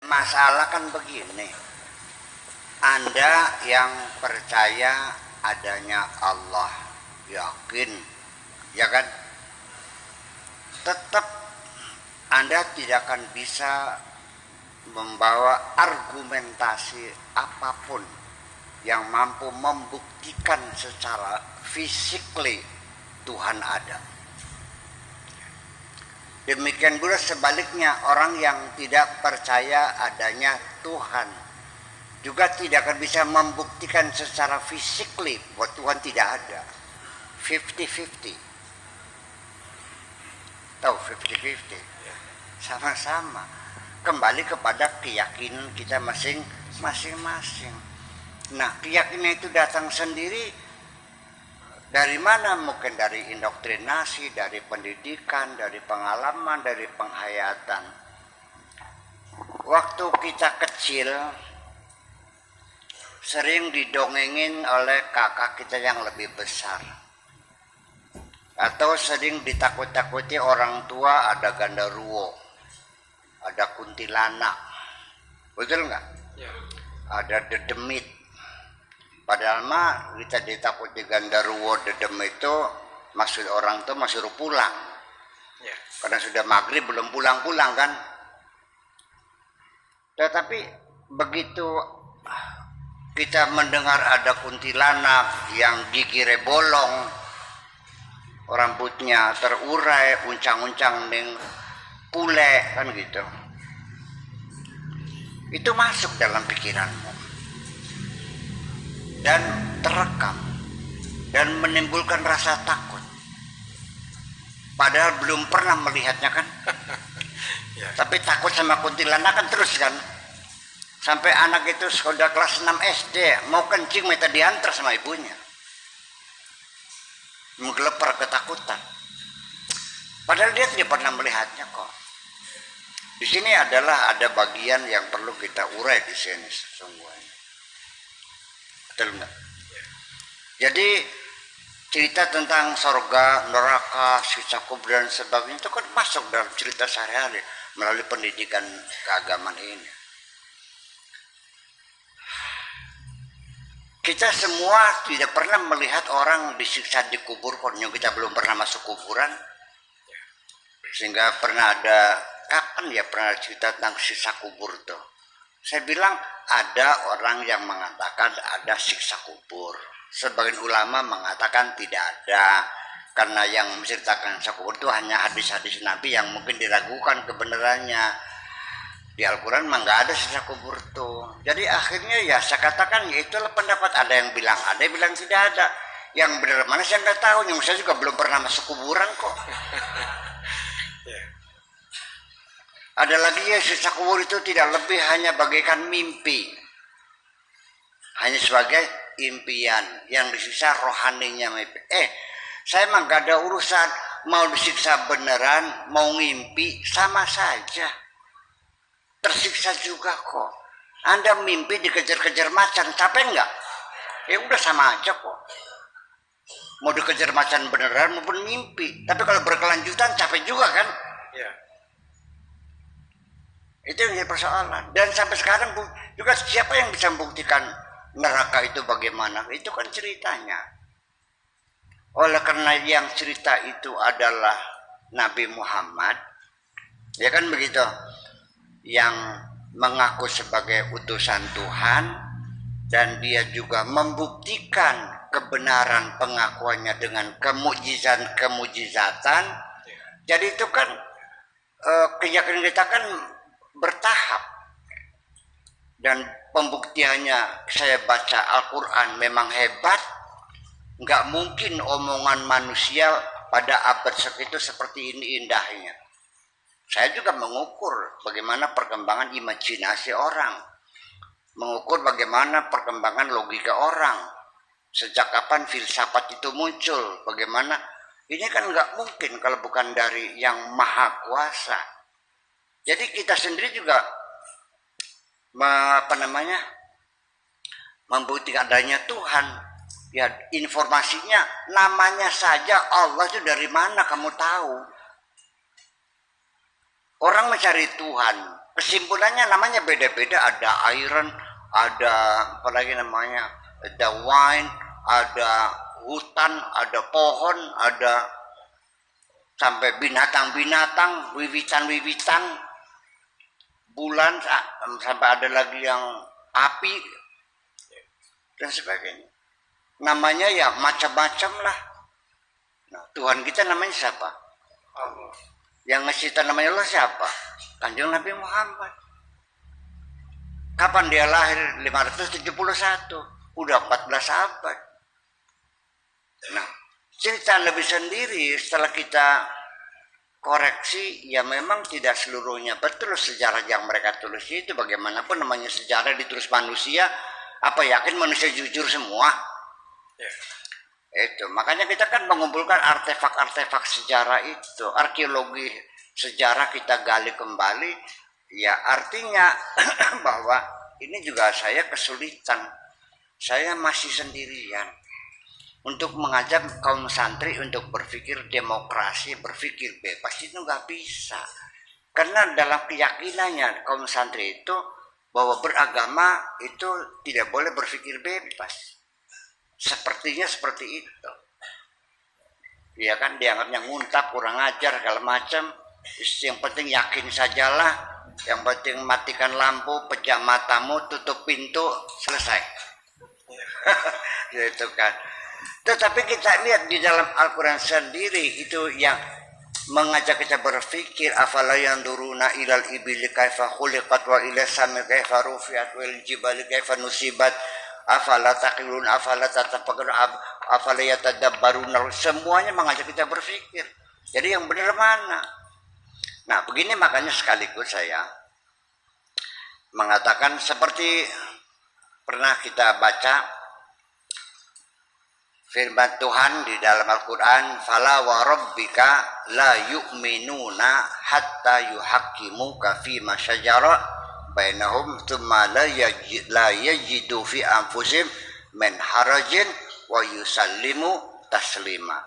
Masalah kan begini, Anda yang percaya adanya Allah, yakin, ya kan? Tetap Anda tidak akan bisa membawa argumentasi apapun yang mampu membuktikan secara physically Tuhan ada. Demikian pula sebaliknya, orang yang tidak percaya adanya Tuhan juga tidak akan bisa membuktikan secara physically bahwa Tuhan tidak ada. 50-50. Tahu 50-50? Sama-sama. Kembali kepada keyakinan kita masing-masing. Nah, keyakinan itu datang sendiri dari mana? Mungkin dari indoktrinasi, dari pendidikan, dari pengalaman, dari penghayatan. Waktu kita kecil sering didongengin oleh kakak kita yang lebih besar, atau sering ditakut-takuti orang tua, ada genderuwo, ada kuntilanak, betul nggak? Ya. Ada dedemit. Padahal mah kita ditakuti genderuwo dedem itu maksud orang tuh masih pulang. Ya. Karena sudah maghrib belum pulang-pulang kan. Tetapi begitu kita mendengar ada kuntilanak yang gigire bolong, rambutnya terurai, uncang-uncang ning pule kan gitu. Itu masuk dalam pikiranmu dan terekam dan menimbulkan rasa takut. Padahal belum pernah melihatnya kan. Ya. Tapi takut sama kuntilanak kan terus kan. Sampai anak itu sudah kelas 6 SD mau kencing minta diantar sama ibunya. Menggelepar ketakutan. Padahal dia tidak pernah melihatnya kok. Di sini ada bagian yang perlu kita urai di sini sesungguhnya. Betul enggak? Jadi cerita tentang surga, neraka, siksa kubur dan sebagainya itu kan masuk dalam cerita sehari-hari melalui pendidikan keagamaan ini. Kita semua tidak pernah melihat orang disiksa di kubur, karena kita belum pernah masuk kuburan. Sehingga pernah ada, kapan ya pernah cerita tentang siksa kubur tuh? Saya bilang ada orang yang mengatakan ada siksa kubur. Sebagian ulama mengatakan tidak ada. Karena yang menceritakan siksa kubur itu hanya hadis-hadis Nabi yang mungkin diragukan kebenarannya. Di Al-Quran memang nggak ada siksa kubur tuh. Jadi akhirnya ya saya katakan ya itulah pendapat. Ada yang bilang ada, yang bilang tidak ada. Yang benar mana saya nggak tahu. Yang saya juga belum pernah masuk kuburan kok. Ada lagi ya siksa kubur itu tidak lebih hanya bagaikan mimpi. Hanya sebagai impian. Yang disiksa rohaninya mimpi. Saya emang gak ada urusan mau disiksa beneran, mau ngimpi, sama saja. Tersiksa juga kok. Anda mimpi dikejar-kejar macan, capek nggak? Ya udah sama aja kok. Mau dikejar macan beneran maupun mimpi. Tapi kalau berkelanjutan capek juga kan? Ya. Itu yang jadi persoalan. Dan sampai sekarang juga siapa yang bisa membuktikan neraka itu bagaimana? Itu kan ceritanya. Oleh karena yang cerita itu adalah Nabi Muhammad, ya kan begitu, yang mengaku sebagai utusan Tuhan, dan dia juga membuktikan kebenaran pengakuannya dengan kemujizatan. Jadi itu kan keyakinan kita kan bertahap, dan pembuktiannya saya baca Al-Quran memang hebat. Nggak mungkin omongan manusia pada abad segitu seperti ini indahnya. Saya juga mengukur bagaimana perkembangan imajinasi orang, mengukur bagaimana perkembangan logika orang, sejak kapan filsafat itu muncul, bagaimana ini kan nggak mungkin kalau bukan dari yang maha kuasa. Jadi kita sendiri juga membuktikan adanya Tuhan. Ya informasinya, namanya saja Allah itu dari mana kamu tahu? Orang mencari Tuhan, kesimpulannya namanya beda-beda, ada iron, ada apalagi namanya, ada wine, ada hutan, ada pohon, ada sampai binatang-binatang, wiwitan-wiwitan, bulan, sampai ada lagi yang api dan sebagainya. Namanya ya macam-macam lah. Nah, Tuhan kita namanya siapa? Allah. Yang ngasih namanya Allah siapa? Kanjeng Nabi Muhammad. Kapan dia lahir? 571. Udah 14 abad. Nah, cerita lebih sendiri setelah kita koreksi, ya memang tidak seluruhnya betul sejarah yang mereka tulis itu. Bagaimanapun namanya sejarah ditulis manusia, apa yakin manusia jujur semua? Itu makanya kita kan mengumpulkan artefak-artefak sejarah itu, arkeologi sejarah kita gali kembali. Ya artinya bahwa ini juga saya kesulitan, saya masih sendirian untuk mengajak kaum santri untuk berpikir demokrasi, berpikir bebas. Itu nggak bisa, karena dalam keyakinannya kaum santri itu bahwa beragama itu tidak boleh berpikir bebas. Sepertinya seperti itu. Ya kan, dianggapnya nguntak, kurang ajar, segala macam. Yang penting yakin sajalah. Yang penting matikan lampu, pejam matamu, tutup pintu, selesai. Gitu kan. Tetapi kita lihat di dalam Al-Quran sendiri itu yang mengajak kita berpikir, afala yanzuruna ilal ibili kaifa khuliqat wa ila sami kaifa rufiat wal jibali kaifa nusibat afala taqilun afala tatafakkarun afala yatadabbarun. Semuanya mengajak kita berpikir. Jadi yang benar mana? Nah, begini makanya sekaligus saya mengatakan seperti pernah kita baca firman Tuhan di dalam Al-Quran, fala wa rabbika la yu'minuna hatta yuhaqqimuka fima syajara bainahum thumma la yajidu fi anfusihim min harajin wa yusallimu taslima.